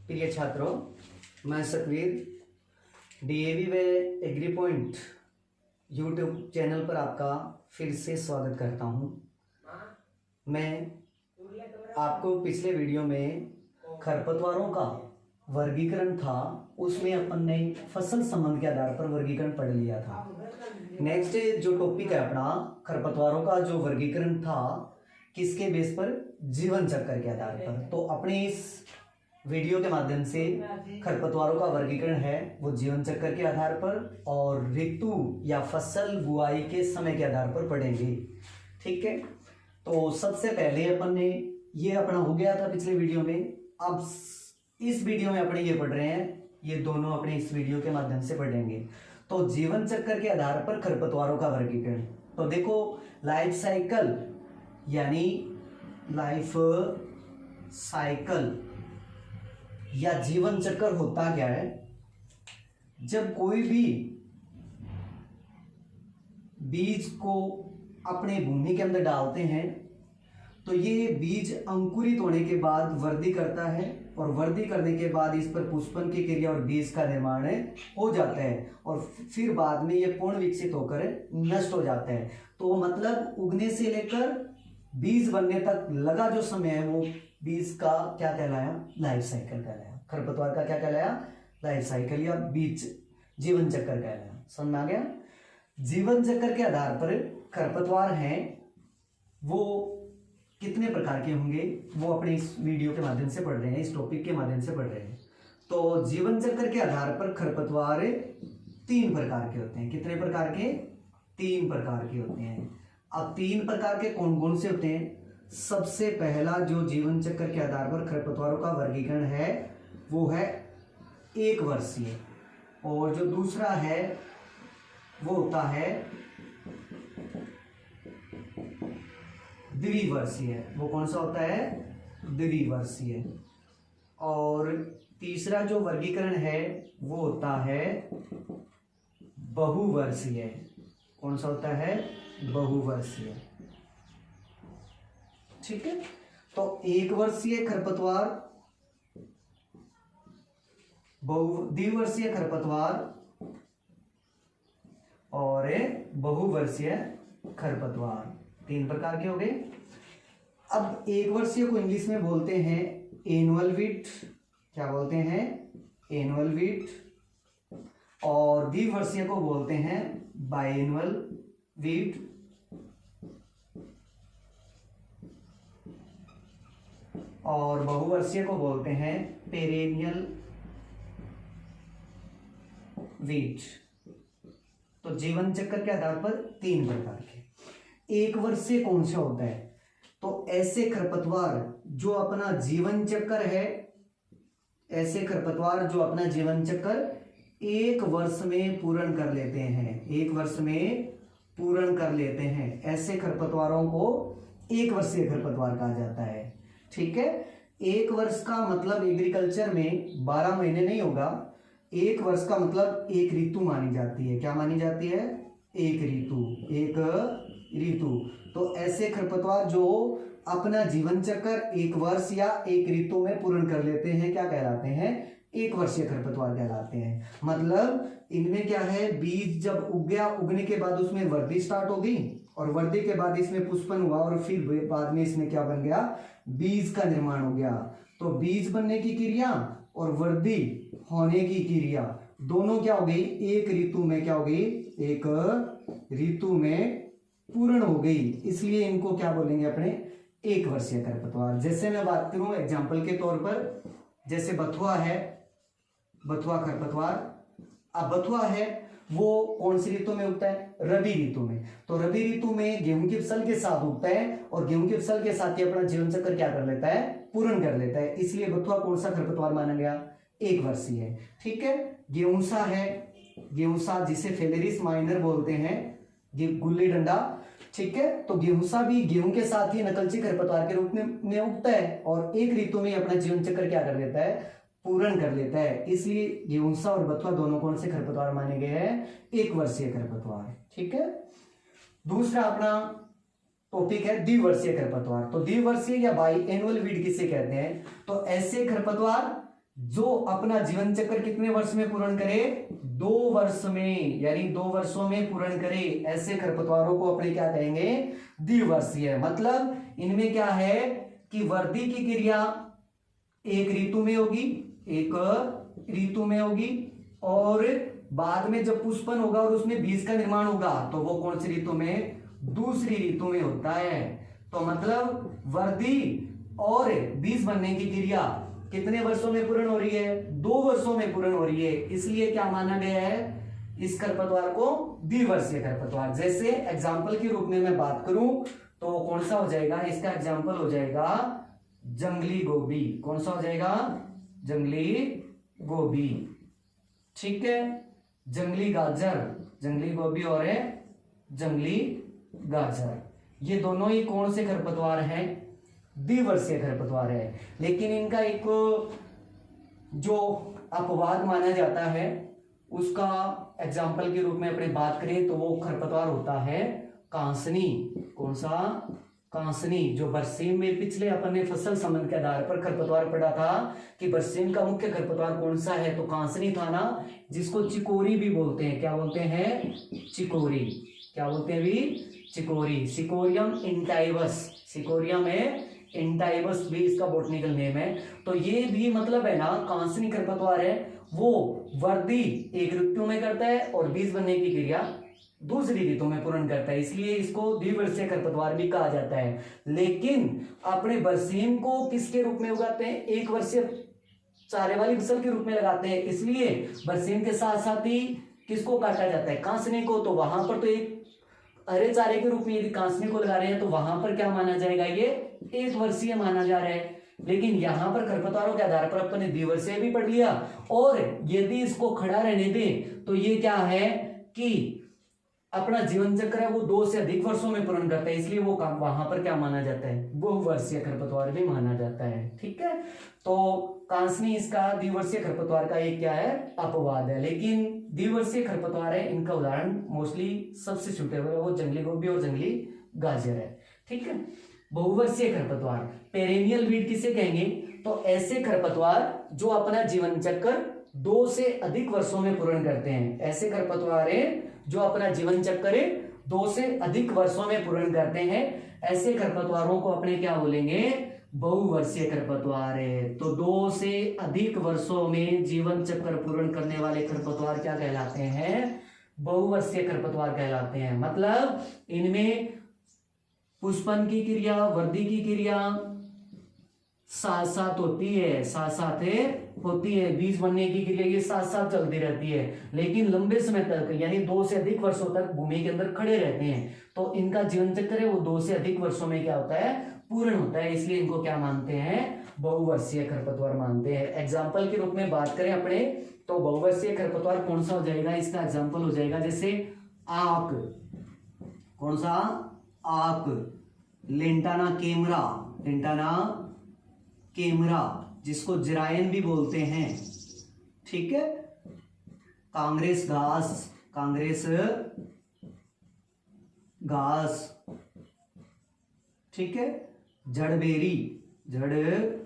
प्रिय छात्रों, मैं सतवीर डीएवी व एग्री पॉइंट यूट्यूब चैनल पर आपका फिर से स्वागत करता हूं। मैं आपको पिछले वीडियो में खरपतवारों का वर्गीकरण था, उसमें अपन ने फसल संबंध के आधार पर वर्गीकरण पढ़ लिया था। नेक्स्ट जो टॉपिक है अपना खरपतवारों का जो वर्गीकरण था, किसके बेस पर? जीवन चक्र के आधार पर। तो अपने इस वीडियो के माध्यम से खरपतवारों का वर्गीकरण है वो जीवन चक्र के आधार पर और ऋतु या फसल बुआई के समय के आधार पर पढ़ेंगे। ठीक है, तो सबसे पहले अपन ने ये अपना हो गया था पिछले वीडियो में। अब इस वीडियो में अपने ये पढ़ रहे हैं, ये दोनों अपने इस वीडियो के माध्यम से पढ़ेंगे। तो जीवन चक्र के आधार पर खरपतवारों का वर्गीकरण। तो देखो, लाइफ साइकिल यानी लाइफ साइकिल या जीवन चक्र होता क्या है? जब कोई भी बीज को अपने भूमि के अंदर डालते हैं तो ये बीज अंकुरित होने के बाद वृद्धि करता है और वृद्धि करने के बाद इस पर पुष्पन की क्रिया और बीज का निर्माण हो जाता है और फिर बाद में ये पूर्ण विकसित होकर नष्ट हो जाता है। तो मतलब उगने से लेकर बीज बनने तक लगा जो समय है वो बीज का क्या कहलाया? लाइफ साइकिल कहलाया। खरपतवार का क्या कहलाया? लाइफ साइकिल या बीज जीवन चक्र कहलाया। समझ में आ गया? जीवन चक्र के आधार पर खरपतवार हैं वो कितने प्रकार के होंगे वो अपने इस वीडियो के माध्यम से पढ़ रहे हैं, इस टॉपिक के माध्यम से पढ़ रहे हैं। तो जीवन चक्र के आधार पर खरपतवार 3 प्रकार के होते हैं। कितने प्रकार के? 3 प्रकार के होते हैं। अब 3 प्रकार के कौन कौन से होते हैं? सबसे पहला जो जीवन चक्र के आधार पर खरपतवारों का वर्गीकरण है वो है 1 वर्षीय, और जो दूसरा है वो होता है द्विवर्षीय। वो कौन सा होता है? द्विवर्षीय। और तीसरा जो वर्गीकरण है वो होता है बहुवर्षीय। कौन सा होता है? बहुवर्षीय। ठीक है, तो 1 वर्षीय खरपतवार, द्विवर्षीय खरपतवार और बहुवर्षीय खरपतवार, 3 प्रकार के हो गए। अब 1 वर्षीय को इंग्लिश में बोलते हैं एनुअल वीट। क्या बोलते हैं? Annual wheat. और द्विवर्षीय को बोलते हैं बायएनुअल वीट। और बहुवर्षीय को बोलते हैं पेरेनियल वीट। तो जीवन चक्र के आधार पर 3 प्रकार के। 1 वर्षीय कौन सा होता है? तो ऐसे खरपतवार जो अपना जीवन चक्र है, ऐसे खरपतवार जो अपना जीवन चक्र 1 वर्ष में पूर्ण कर लेते हैं, 1 वर्ष में पूर्ण कर लेते हैं, ऐसे खरपतवारों को 1 वर्षीय खरपतवार कहा जाता है। ठीक है, 1 वर्ष का मतलब एग्रीकल्चर में 12 महीने नहीं होगा। 1 वर्ष का मतलब 1 ऋतु मानी जाती है। क्या मानी जाती है? 1 ऋतु, 1 ऋतु। तो ऐसे खरपतवार जो अपना जीवन चक्र 1 वर्ष या 1 ऋतु में पूर्ण कर लेते हैं क्या कहलाते हैं? 1 वर्षीय खरपतवार कहलाते हैं। मतलब इनमें क्या है, बीज जब उग गया, उगने के बाद उसमें वृद्धि स्टार्ट हो गई और वृद्धि के बाद इसमें पुष्पन हुआ और फिर बाद में इसमें क्या बन गया? बीज का निर्माण हो गया। तो बीज बनने की क्रिया और वृद्धि होने की क्रिया दोनों क्या हो गई? 1 ऋतु में क्या हो गई? 1 ऋतु में पूर्ण हो गई। इसलिए इनको क्या बोलेंगे अपने? 1 वर्षीय खरपतवार। जैसे मैं बात करूं एग्जाम्पल के तौर पर, जैसे बथुआ है, बथुआ खरपतवार। अब बथुआ है वो कौन सी ऋतु में उगता है? रबी ऋतु में। तो रबी ऋतु में गेहूं की फसल के साथ उगता है और गेहूं की फसल के साथ ही अपना जीवन चक्र क्या कर लेता है? पूर्ण कर लेता है। इसलिए बथुआ कौन सा खरपतवार माना गया? 1 वर्षीय है। ठीक है, गेहूंसा है, गेहूंसा जिसे फेलेरिस माइनर बोलते हैं, गुल्ली डंडा। ठीक है, तो गेहूंसा भी गेहूं के साथ ही नकलची खरपतवार के रूप में उगता है और 1 ऋतु में अपना जीवन चक्र क्या कर लेता है? पूर्ण कर लेता है। इसलिए गेहूंसा और बथुआ दोनों कौन से खरपतवार माने गए हैं? 1 वर्षीय खरपतवार। ठीक है, दूसरा अपना टॉपिक है द्विवर्षीय खरपतवार। तो द्विवर्षीय या बाई एनुअल वीड किसे कहते हैं? तो ऐसे खरपतवार जो अपना जीवन चक्र कितने वर्ष में पूर्ण करे, 2 वर्ष में, यानी 2 वर्षों में पूर्ण करे, ऐसे खरपतवारों को अपने क्या कहेंगे, द्विवर्षीय। मतलब इनमें क्या है कि वृद्धि की क्रिया एक ऋतु में होगी, एक ऋतु में होगी, और बाद में जब पुष्पन होगा और उसमें बीज का निर्माण होगा तो वो कौन सी ऋतु में, दूसरी ऋतु में होता है। तो मतलब वृद्धि और बीज बनने की क्रिया कितने वर्षों में पूर्ण हो रही है, 2 वर्षों में पूर्ण हो रही है। इसलिए क्या माना गया है इस खरपतवार को, द्विवर्षीय खरपतवार। जैसे एग्जाम्पल के रूप में मैं बात करूं तो कौन सा हो जाएगा, इसका एग्जाम्पल हो जाएगा जंगली गोभी। कौन सा हो जाएगा, जंगली गोभी। ठीक है, जंगली गाजर, जंगली गोभी और जंगली गाजर, ये दोनों ही कौन से खरपतवार हैं, द्विवर्षीय खरपतवार है। लेकिन इनका एक जो अपवाद माना जाता है उसका एग्जाम्पल के रूप में अपने बात करें तो वो खरपतवार होता है कांसनी। कौन सा, कांसनी, जो बरसीम में पिछले अपन ने फसल संबंध के आधार पर खरपतवार पढ़ा था कि बरसीम का मुख्य खरपतवार कौन सा है, तो कांसनी था ना, जिसको चिकोरी भी बोलते हैं। क्या बोलते हैं, चिकोरी। क्या बोलते हैं भी, चिकोरी। सिकोरियम इंटाइबस, सिकोरियम है इंटाइबस भी इसका बॉटनिकल नेम है। तो ये भी मतलब है ना, कांसनी खरपतवार है, वो वृद्धि एक ऋतु में करता है और बीज बनने की क्रिया दूसरी ऋतु में पूर्ण करता है, इसलिए इसको द्विवर्षीय खरपतवार भी कहा जाता है। लेकिन अपने बरसीम को किसके रूप में उगाते हैं, 1 वर्षीय चारे वाली फसल के रूप में लगाते हैं, इसलिए बरसीम के साथ साथ ही किसको काटा जाता है, कांसनी को। तो वहां पर तो एक हरे चारे के रूप में यदि कांसनी को लगा रहे हैं तो वहां पर क्या माना जाएगा, ये 1 वर्षीय माना जा रहा है। लेकिन यहां पर खरपतवारों के आधार पर अपन ने द्विवर्षीय भी पढ़ लिया, और यदि इसको खड़ा रहने दें तो ये क्या है कि अपना जीवन चक्र है वो 2 से अधिक वर्षों में पूर्ण करता है, इसलिए वो वहां पर क्या माना जाता है, बहुवर्षीय खरपतवार भी माना जाता है। ठीक है, तो कांसनी इसका द्विवर्षीय खरपतवार का एक क्या है, अपवाद है। लेकिन द्विवर्षीय खरपतवार है, इनका उदाहरण मोस्टली सबसे सुटेबल है वो जंगली गोभी और जंगली गाजर है। ठीक है, बहुवर्षीय खरपतवार, पेरेनियल वीड किसे कहेंगे, तो ऐसे खरपतवार जो अपना जीवन चक्र 2 से अधिक वर्षों में पूर्ण करते हैं। ऐसे खरपतवार है जो अपना जीवन चक्र 2 से अधिक वर्षों में पूर्ण करते हैं, ऐसे खरपतवारों को अपने क्या बोलेंगे, बहुवर्षीय खरपतवार है। तो 2 से अधिक वर्षों में जीवन चक्र पूर्ण करने वाले खरपतवार क्या कहलाते हैं, बहुवर्षीय खरपतवार कहलाते हैं। मतलब इनमें पुष्पन की क्रिया, वृद्धि की क्रिया साथ साथ होती है, साथ साथ होती है, बीज बनने की क्रिया ये साथ साथ चलती रहती है, लेकिन लंबे समय तक यानी 2 से अधिक वर्षों तक भूमि के अंदर खड़े रहते हैं। तो इनका जीवन चक्र है वो 2 से अधिक वर्षों में क्या होता है, पूर्ण होता है, इसलिए इनको क्या मानते हैं, बहुवर्षीय खरपतवार मानते हैं। एग्जाम्पल के रूप में बात करें अपने तो बहुवर्षीय खरपतवार कौन सा हो जाएगा, इसका एग्जाम्पल हो जाएगा जैसे आक। कौन सा, आक, लेंटाना केमरा, लेंटाना केमरा, जिसको जिरायन भी बोलते हैं। ठीक है, कांग्रेस घास, कांग्रेस घास। ठीक है, जड़बेरी, जड़बेरी।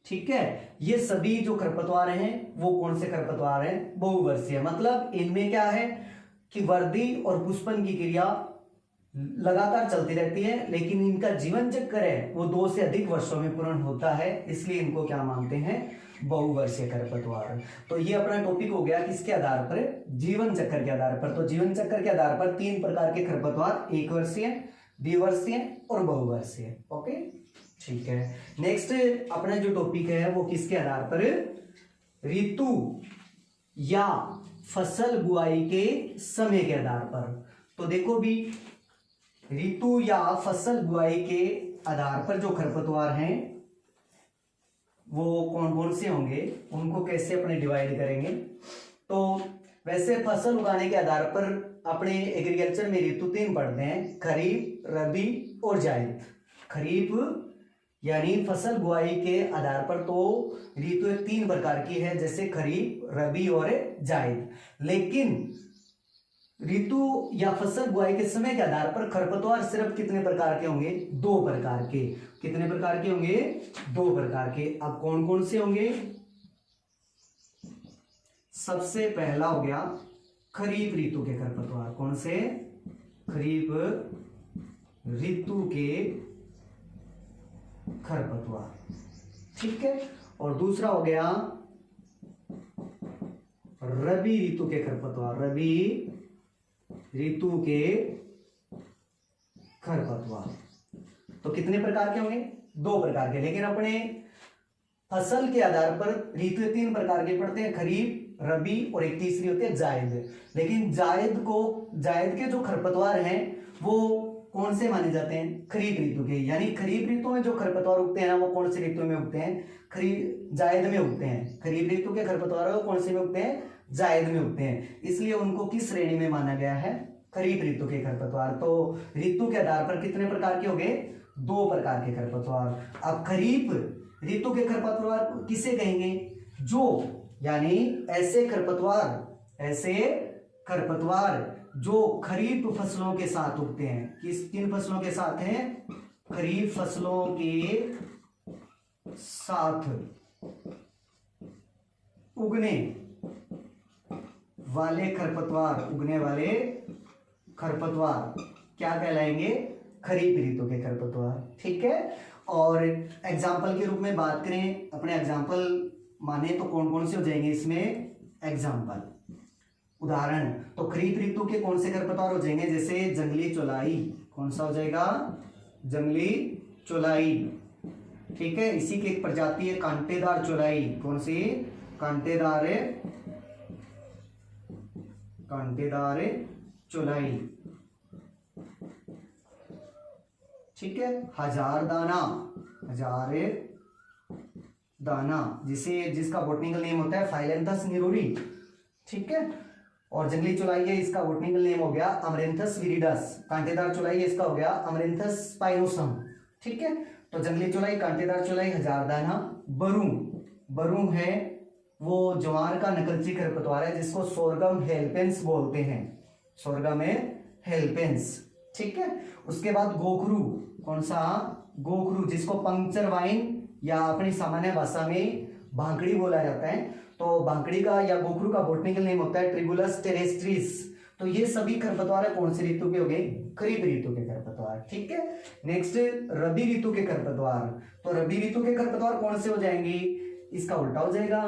ठीक है, ये सभी जो खरपतवार हैं वो कौन से खरपतवार हैं, बहुवर्षीय। मतलब इनमें क्या है कि वृद्धि और पुष्पन की क्रिया लगातार चलती रहती है, लेकिन इनका जीवन चक्र है वो 2 से अधिक वर्षों में पूर्ण होता है, इसलिए इनको क्या मानते हैं, बहुवर्षीय खरपतवार। तो ये अपना टॉपिक हो गया किसके आधार पर, जीवन चक्र के आधार पर। तो जीवन चक्र के आधार पर 3 प्रकार के खरपतवार, 1 वर्षीय, द्विवर्षीय और बहुवर्षीय। ओके, ठीक है। नेक्स्ट अपना जो टॉपिक है वो किसके आधार पर, ऋतु या फसल बुआई के समय के आधार पर। तो देखो भी, ऋतु या फसल बुआई के आधार पर जो खरपतवार हैं वो कौन कौन से होंगे, उनको कैसे अपने डिवाइड करेंगे। तो वैसे फसल उगाने के आधार पर अपने एग्रीकल्चर में ऋतु 3 पढ़ते हैं, खरीफ, रबी और जायद। खरीफ यानी फसल बुआई के आधार पर तो ऋतु 3 प्रकार की है, जैसे खरीफ, रबी और जायद। लेकिन ऋतु या फसल बुआई के समय के आधार पर खरपतवार सिर्फ कितने प्रकार के होंगे? 2 प्रकार के। कितने प्रकार के होंगे? 2 प्रकार के। अब कौन कौन से होंगे? सबसे पहला हो गया खरीफ ऋतु के खरपतवार। कौन से? खरीफ ऋतु के खरपतवार, ठीक है। और दूसरा हो गया रबी ऋतु के खरपतवार। रबी ऋतु के खरपतवार तो कितने प्रकार के होंगे? 2 प्रकार के। लेकिन अपने फसल के आधार पर ऋतु 3 प्रकार के पड़ते हैं, खरीफ, रबी और एक तीसरी होती है जायद। लेकिन जायद के जो खरपतवार हैं वो कौन से माने जाते हैं? खरीफ ऋतु के। यानी खरीफ ऋतु में जो खरपतवार उगते हैं ना, वो कौन से ऋतु में उगते हैं? जायद में उगते हैं। खरीफ ऋतु के खरपतवार कौन से में उगते हैं? जायद में उगते हैं। इसलिए उनको किस श्रेणी में माना गया है? खरीफ ऋतु के खरपतवार। तो ऋतु के आधार पर कितने प्रकार के हो गए? 2 प्रकार के खरपतवार। अब खरीफ ऋतु के खरपतवार किसे कहेंगे? जो यानी ऐसे खरपतवार जो खरीफ फसलों के साथ उगते हैं। किन फसलों के साथ हैं? खरीफ फसलों के साथ उगने वाले खरपतवार क्या कहलाएंगे? खरीफ ऋतु के खरपतवार, ठीक है। और एग्जाम्पल के रूप में बात करें, अपने एग्जाम्पल माने तो कौन कौन से हो जाएंगे इसमें एग्जाम्पल, उदाहरण? तो खरीफ ऋतु के कौन से खरपतवार हो जाएंगे? जैसे जंगली चौलाई। कौन सा हो जाएगा? जंगली चौलाई, ठीक है। इसी की एक प्रजाति है कांटेदार चौलाई। कौन सी? कांटेदार चौलाई, ठीक है। हजार दाना जिसका बोटनिकल नेम होता है फाइलेंथस निरूरी, ठीक है। और जंगली चौलाई है, इसका बोटनिकल नेम हो गया अमरेंथस विरिडस। कांटेदार चौलाई है, इसका हो गया अमरेंथस स्पाइनोसम, ठीक है। तो जंगली चौलाई, कांटेदार चौलाई, हजारदाना, बरू है वो ज्वार का नकलची खरपतवार है जिसको सोरगम हेल्पेंस बोलते हैं। सोरगम हेल्पेंस, ठीक है। उसके बाद गोखरू। कौन सा? गोखरू, जिसको पंक्चर वाइन या अपनी सामान्य भाषा में भांकड़ी बोला जाता है। तो भांकड़ी का या गोखरू का बोटनिकल नेम होता है ट्रिबुलस टेरेस्ट्रिस। तो ये सभी खरपतवार कौन से ऋतु के हो गए? खरीफ ऋतु के खरपतवार, ठीक है। नेक्स्ट रबी ऋतु के खरपतवार। तो रबी ऋतु के खरपतवार कौन से हो जाएंगे? इसका उल्टा हो जाएगा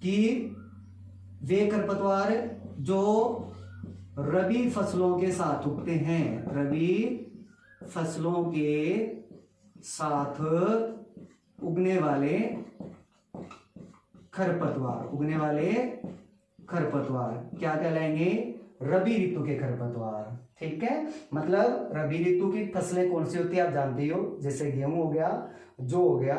कि वे खरपतवार जो रबी फसलों के साथ उगते हैं। रबी फसलों के साथ उगने वाले खरपतवार क्या कहलाएंगे? रबी ऋतु के खरपतवार, ठीक है। मतलब रबी ऋतु की फसलें कौन सी होती है आप जानते हो? जैसे गेहूं हो गया, जौ हो गया,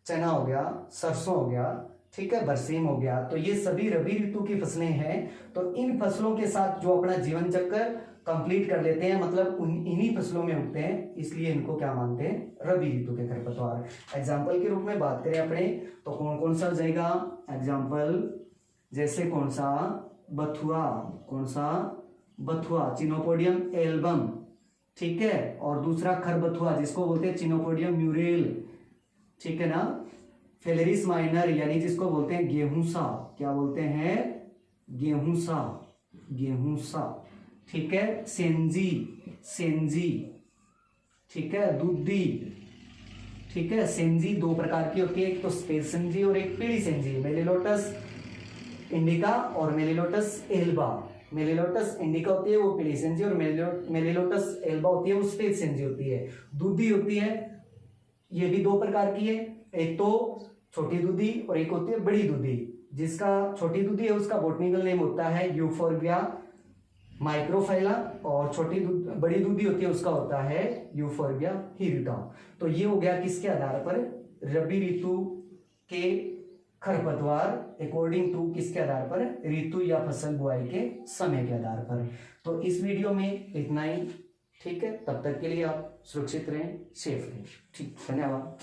चना हो गया, सरसों हो गया, ठीक है, बरसीम हो गया। तो ये सभी रबी ऋतु की फसलें हैं। तो इन फसलों के साथ जो अपना जीवन चक्र कंप्लीट कर लेते हैं, मतलब इन्हीं फसलों में उगते हैं, इसलिए इनको क्या मानते हैं? रबी ऋतु के खरपतवार। एग्जाम्पल के रूप में बात करें अपने तो कौन कौन सा जाएगा एग्जाम्पल? जैसे कौन सा? बथुआ, चिनोपोडियम एल्बम, ठीक है। और दूसरा खरबथुआ जिसको बोलते हैं चिनोपोडियम म्यूरेल, ठीक है ना। फेलेरिस माइनर यानी जिसको बोलते हैं गेहूंसा। क्या बोलते हैं? गेहूंसा, ठीक है। सेंजी, ठीक है। दूधी, ठीक है। सेंजी 2 प्रकार की होती है, एक तो सफेद सेंजी और एक पीली सेंजी। मेलिलोटस इंडिका और मेलिलोटस एल्बा। मेलिलोटस इंडिका होती है वो पीली सेंजी और मेलिलोटस एल्बा होती है वो सफेद सेंजी होती है। दूधी होती है, ये भी 2 प्रकार की है, एक तो छोटी दूधी और एक होती है बड़ी दूधी। जिसका छोटी दूधी है उसका बोटनिकल नेम होता है यूफोर्बिया माइक्रोफाइला और बड़ी दूधी होती है उसका होता है यूफोर्बिया हिरिटा। तो ये हो गया किसके आधार पर? रबी ऋतु के खरपतवार अकॉर्डिंग टू किसके आधार पर? ऋतु या फसल बुआई के समय के आधार पर। तो इस वीडियो में इतना ही, ठीक है। तब तक के लिए आप सुरक्षित रहें, सेफ रहें, ठीक। धन्यवाद।